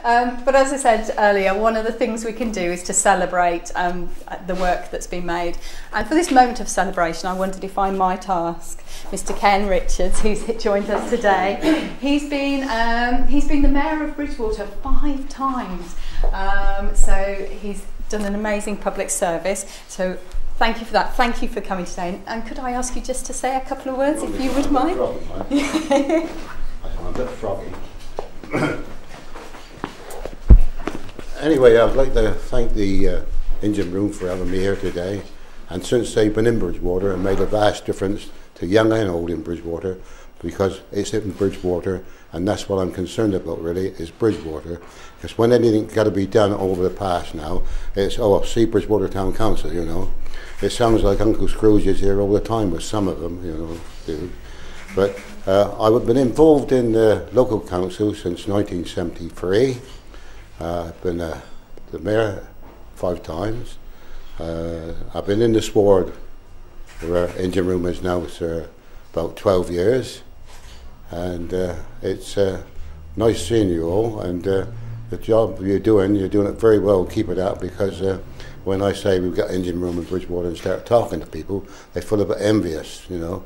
But as I said earlier, one of the things we can do is to celebrate the work that's been made. And for this moment of celebration, I wanted to define my task. Mr. Ken Richards, who's joined us today, he's been the Mayor of Bridgwater 5 times. So he's done an amazing public service. So thank you for that. Thank you for coming today. And could I ask you just to say a couple of words, if you would mind? I'm a bit froggy. Anyway, I'd like to thank the engine room for having me here today. And since they've been in Bridgwater and made a vast difference to young and old in Bridgwater, because it's in Bridgwater, and that's what I'm concerned about really, is Bridgwater. Because when anything's got to be done over the past now, it's, oh, see Bridgwater Town Council, you know. It sounds like Uncle Scrooge is here all the time with some of them, you know, do. But I've been involved in the local council since 1973. I've been the mayor 5 times. I've been in this ward where our engine room is now for about 12 years. And it's nice seeing you all. And the job you're doing it very well. Keep it up, because when I say we've got engine room in Bridgwater and start talking to people, they feel a bit envious, you know.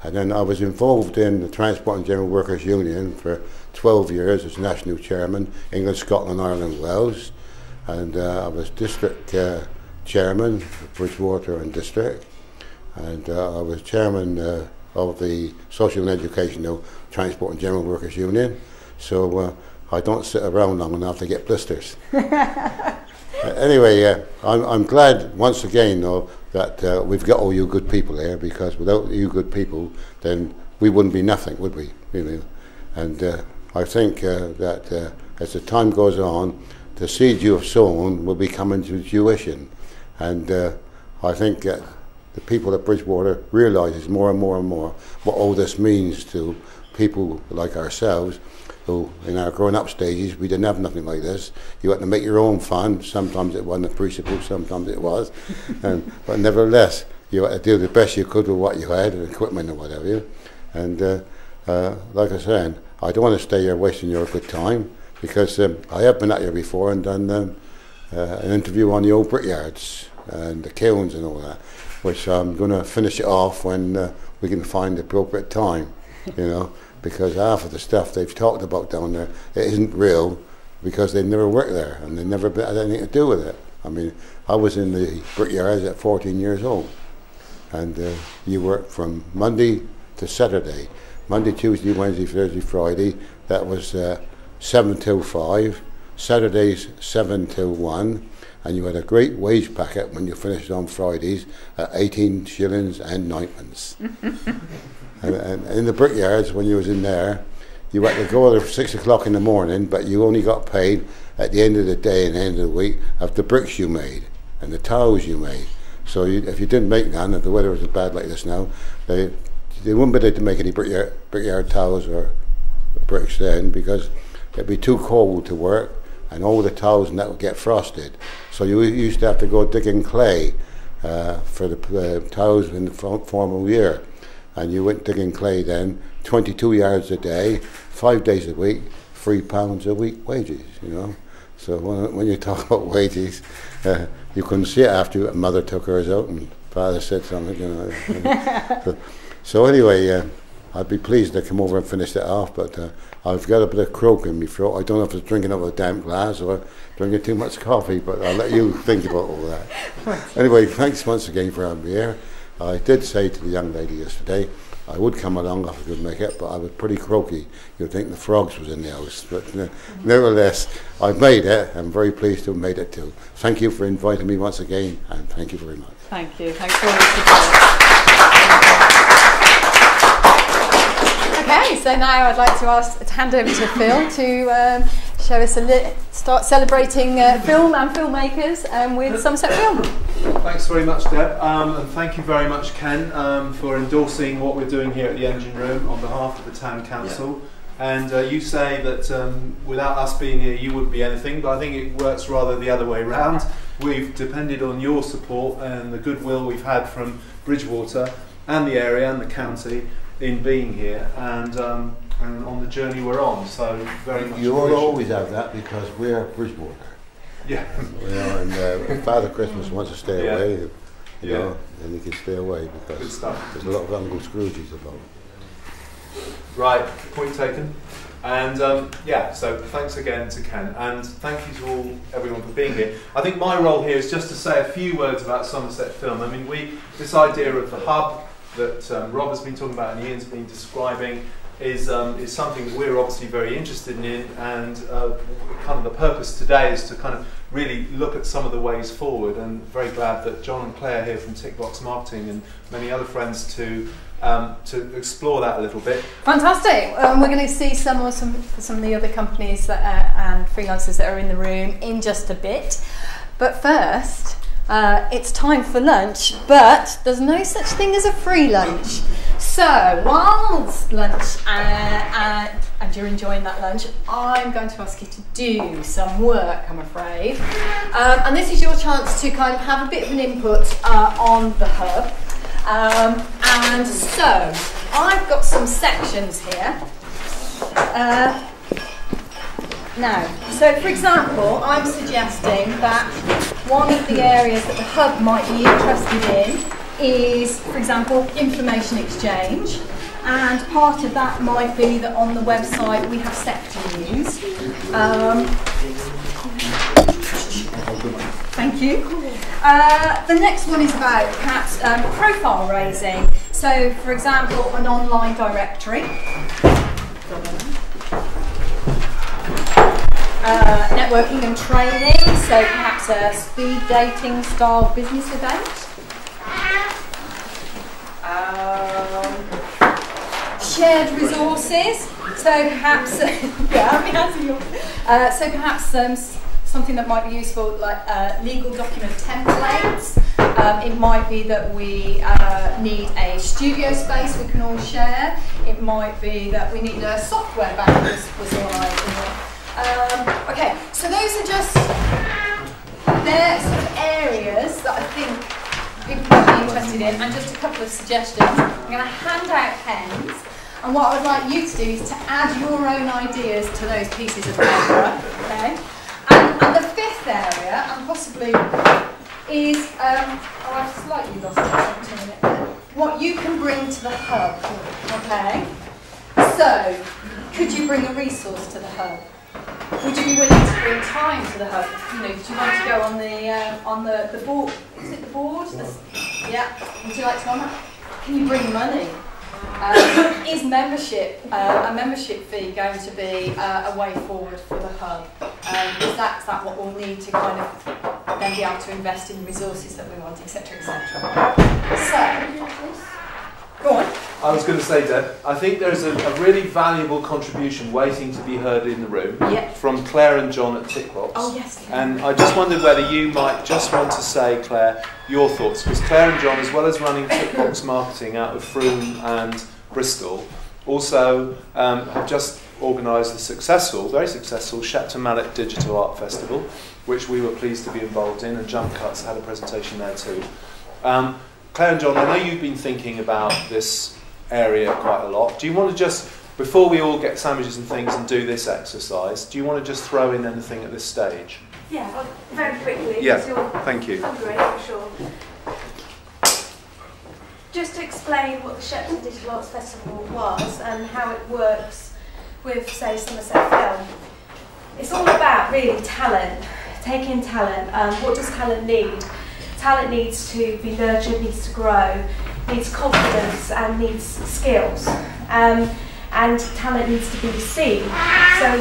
And then I was involved in the Transport and General Workers Union for 12 years as national chairman, England, Scotland, Ireland, Wales. And I was district chairman of Bridgwater and district. And I was chairman of the Social and Educational Transport and General Workers Union. So I don't sit around long enough to get blisters. Anyway, I'm glad once again though that we've got all you good people here, because without you good people then we wouldn't be nothing, would we? Really? And I think that as the time goes on, the seeds you have sown will be coming to fruition. And I think the people at Bridgwater realise more and more and more what all this means to people like ourselves, who in our growing up stages we didn't have nothing like this. You had to make your own fun. Sometimes it wasn't appreciable, sometimes it was. But nevertheless, you had to do the best you could with what you had, and equipment or whatever. And like I said, I don't want to stay here wasting your good time, because I have been out here before and done an interview on the old brickyards and the kilns and all that, which I'm going to finish it off when we can find the appropriate time, you know. Because half of the stuff they've talked about down there, it isn't real, because they've never worked there and they've never had anything to do with it. I mean, I was in the brickyards at 14 years old, and you worked from Monday to Saturday. Monday, Tuesday, Wednesday, Thursday, Friday, that was 7 till 5, Saturdays 7 till 1, and you had a great wage packet when you finished on Fridays at 18 shillings and 9pence. And in the brickyards, when you was in there, you had to go there at 6 o'clock in the morning, but you only got paid at the end of the day and the end of the week of the bricks you made and the tiles you made. So if you didn't make none, if the weather was as bad like this now, they wouldn't be able to make any brickyard tiles or bricks then, because it'd be too cold to work, and all the tiles and that would get frosted. So you used to have to go digging clay for the tiles in the formal year. And you went digging clay then, 22 yards a day, 5 days a week, £3 a week wages, you know. So when you talk about wages, you couldn't see it after mother took hers out and father said something, you know. So anyway, I'd be pleased to come over and finish that off, but I've got a bit of croak in my throat. I don't know if it's drinking out of a damp glass or drinking too much coffee, but I'll let you think about all that. Anyway, thanks once again for having me here. I did say to the young lady yesterday I would come along if I could make it, but I was pretty croaky. You'd think the frogs was in the house. But nevertheless, I've made it. I'm very pleased to have made it too. Thank you for inviting me once again, and thank you very much. Thank you. Thanks for all your support. Okay, so now I'd like to hand over to Phil to show us start celebrating film and filmmakers with Somerset Film. Thanks very much, Deb, and thank you very much, Ken, for endorsing what we're doing here at the Engine Room on behalf of the Town Council. Yeah. And you say that without us being here you wouldn't be anything, but I think it works rather the other way round. We've depended on your support and the goodwill we've had from Bridgwater and the area and the county in being here, and on the journey we're on. So very much. You will always have that because we're Bridgewater. Yeah. You know, and if Father Christmas wants to stay away, you know, then he can stay away because there's a lot of Uncle Scrooges about. Right, point taken. And yeah, so thanks again to Ken, and thank you to everyone for being here. I think my role here is just to say a few words about Somerset Film. I mean, this idea of the hub that Rob has been talking about and Ian's been describing is something that we're obviously very interested in, and kind of the purpose today is to kind of really look at some of the ways forward, and very glad that John and Claire here from Tickbox Marketing and many other friends to explore that a little bit. Fantastic. We're going to see some of the other companies that and freelancers that are in the room in just a bit. But first, it's time for lunch, but there's no such thing as a free lunch. So whilst lunch and you're enjoying that lunch, I'm going to ask you to do some work, I'm afraid. And this is your chance to kind of have a bit of an input on the hub. And so I've got some sections here. Now, so for example, I'm suggesting that one of the areas that the hub might be interested in is, for example, information exchange. And part of that might be that on the website we have sector news. Thank you. The next one is about perhaps profile raising. So, for example, an online directory. Networking and training, so perhaps a speed dating style business event. Shared resources, so perhaps so perhaps something that might be useful, like legal document templates. It might be that we need a studio space we can all share. It might be that we need a software bank was the idea. Okay, so those are just their sort of areas that I think people might be interested in, and just a couple of suggestions. I'm going to hand out pens, and what I would like you to do is to add your own ideas to those pieces of paper. Okay. And the fifth area, and possibly, is I've slightly lost it. What you can bring to the hub. Okay. So, could you bring a resource to the hub? Would you be willing to bring time to the hub? You know, do you want to go on the board? Is it the board? Yeah. Would you like to go on that? Can you bring money? Is membership a membership fee going to be a way forward for the hub? Is that what we'll need to kind of then be able to invest in the resources that we want, etc., etc. So, go on. I was going to say, Deb, I think there's a really valuable contribution waiting to be heard in the room from Claire and John at Tickbox. Oh, yes. And I just wondered whether you might just want to say, Claire, your thoughts, because Claire and John, as well as running Tickbox Marketing out of Frome and Bristol, also have just organised a very successful Shepton Mallet Digital Art Festival, which we were pleased to be involved in, and Jump Cuts had a presentation there too. Claire and John, I know you've been thinking about this area quite a lot. Do you want to just, before we all get sandwiches and things and do this exercise, do you want to just throw in anything at this stage? Yeah, well, very quickly. Yeah, thank you. Hungry, for sure. Just to explain what the Shepton Digital Arts Festival was and how it works with, say, Somerset Film. It's all about, really, talent, taking talent. What does talent need? Talent needs to be nurtured, needs to grow, needs confidence and needs skills. And talent needs to be seen. So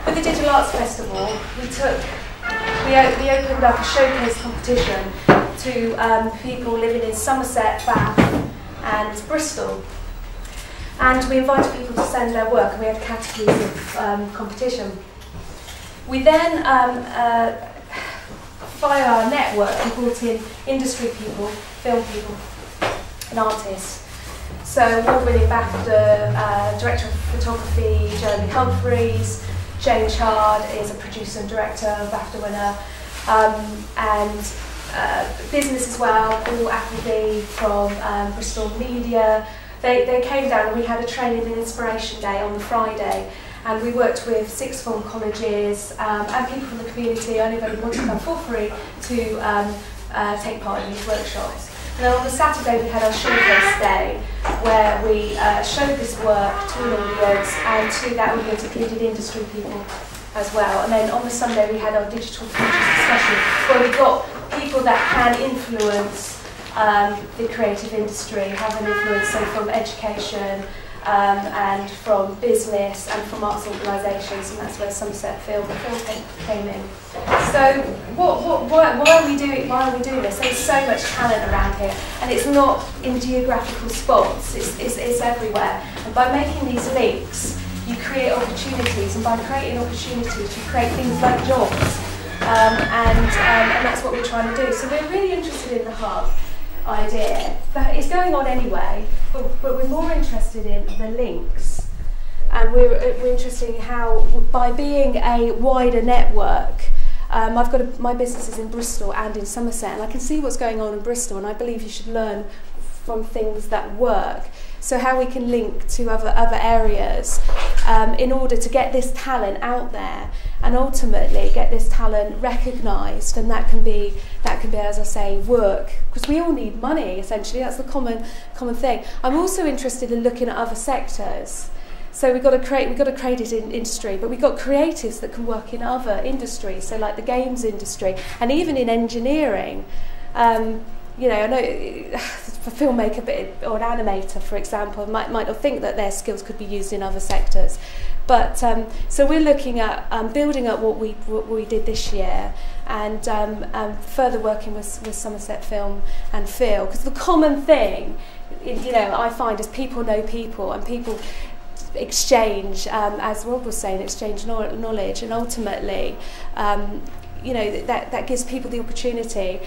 with the Digital Arts Festival, we opened up a showcase competition to people living in Somerset, Bath and Bristol. And we invited people to send their work, and we had categories of competition. We then, via our network, we brought in industry people, film people and artists. So award-winning BAFTA Director of Photography, Jeremy Humphreys, Jane Chard is a producer and director, BAFTA winner, and business as well, Paul Appleby from Bristol Media, They came down and we had a training and inspiration day on the Friday, and we worked with sixth form colleges and people from the community, anybody who wanted to come for free, to take part in these workshops. And then on the Saturday we had our showcase day, where we showed this work to an audience, and to that audience included industry people as well. And then on the Sunday we had our digital futures discussion, where we got people that can influence the creative industry, have an influence, so from education and from business and from arts organisations, and that's where somerset.film came in. So why are we doing this? There's so much talent around here, and it's not in geographical spots, it's everywhere. And by making these links, you create opportunities, and by creating opportunities, you create things like jobs. And that's what we're trying to do. So we're really interested in the hub idea. But it's going on anyway, but we're more interested in the links. And we're interested in how, by being a wider network, I've got my business is in Bristol and in Somerset, and I can see what's going on in Bristol, and I believe you should learn from things that work. So how we can link to other areas in order to get this talent out there, and ultimately get this talent recognised, and that can be, as I say, work, because we all need money. Essentially, that's the common thing. I'm also interested in looking at other sectors. So we've got a creative industry, but we've got creatives that can work in other industries. So like the games industry, and even in engineering. You know, I know a filmmaker or an animator, for example, might not think that their skills could be used in other sectors. But so we're looking at building up what we did this year, and further working with somerset.film and Phil, because the common thing, you know, I find is people know people, and people exchange, as Rob was saying, exchange knowledge, and ultimately, you know, that gives people the opportunity.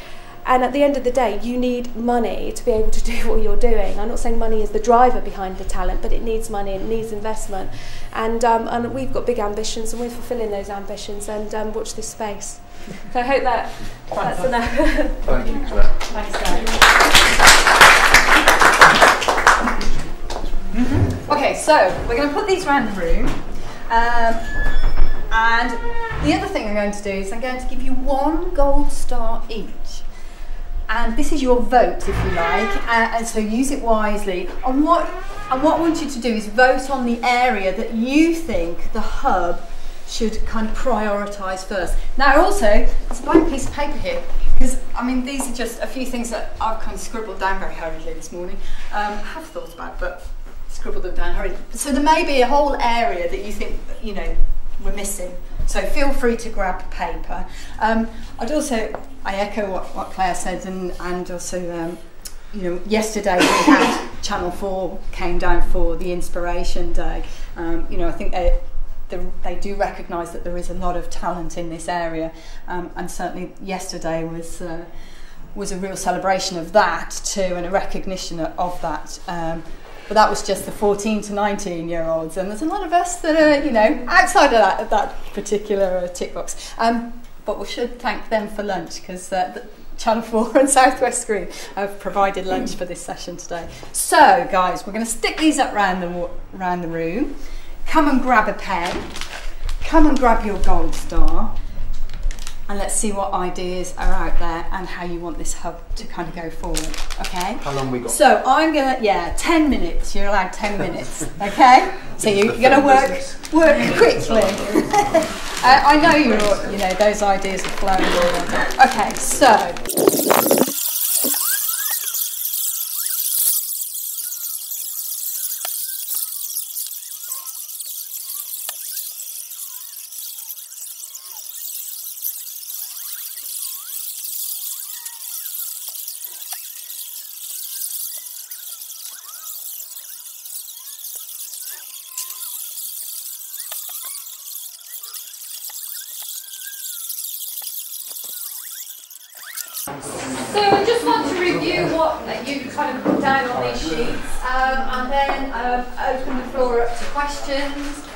And at the end of the day, you need money to be able to do what you're doing. I'm not saying money is the driver behind the talent, but it needs money, it needs investment. And we've got big ambitions, and we're fulfilling those ambitions, and watch this space. So I hope that's enough. Thank you for that. Thanks, guys. Okay, so we're going to put these around the room. And the other thing I'm going to do is I'm going to give you 1 gold star each. And this is your vote, if you like, and so use it wisely. And what I want you to do is vote on the area that you think the hub should kind of prioritise first. Now also, there's a blank piece of paper here, because I mean these are just a few things that I've kind of scribbled down very hurriedly this morning. I have thought about, but scribbled them down hurriedly. So there may be a whole area that you think, you know, we're missing. So feel free to grab paper. I echo what Claire said, and also, you know, yesterday we had Channel 4 came down for the Inspiration Day. You know, I think they do recognise that there is a lot of talent in this area, and certainly yesterday was a real celebration of that too, and a recognition of that. But that was just the 14 to 19-year-olds, and there's a lot of us that are, you know, outside of that particular tick box. But we should thank them for lunch, because Channel 4 and South West Green have provided lunch for this session today. So, guys, we're going to stick these up round the room. Come and grab a pen. Come and grab your gold star. And let's see what ideas are out there and how you want this hub to kind of go forward, okay? How long we got? So I'm gonna, 10 minutes, you're allowed 10 minutes, okay? So you're gonna work quickly. I know you know, those ideas are flowing. Okay, so. So I just want to review what you kind of put down on these sheets, and then open the floor up to questions.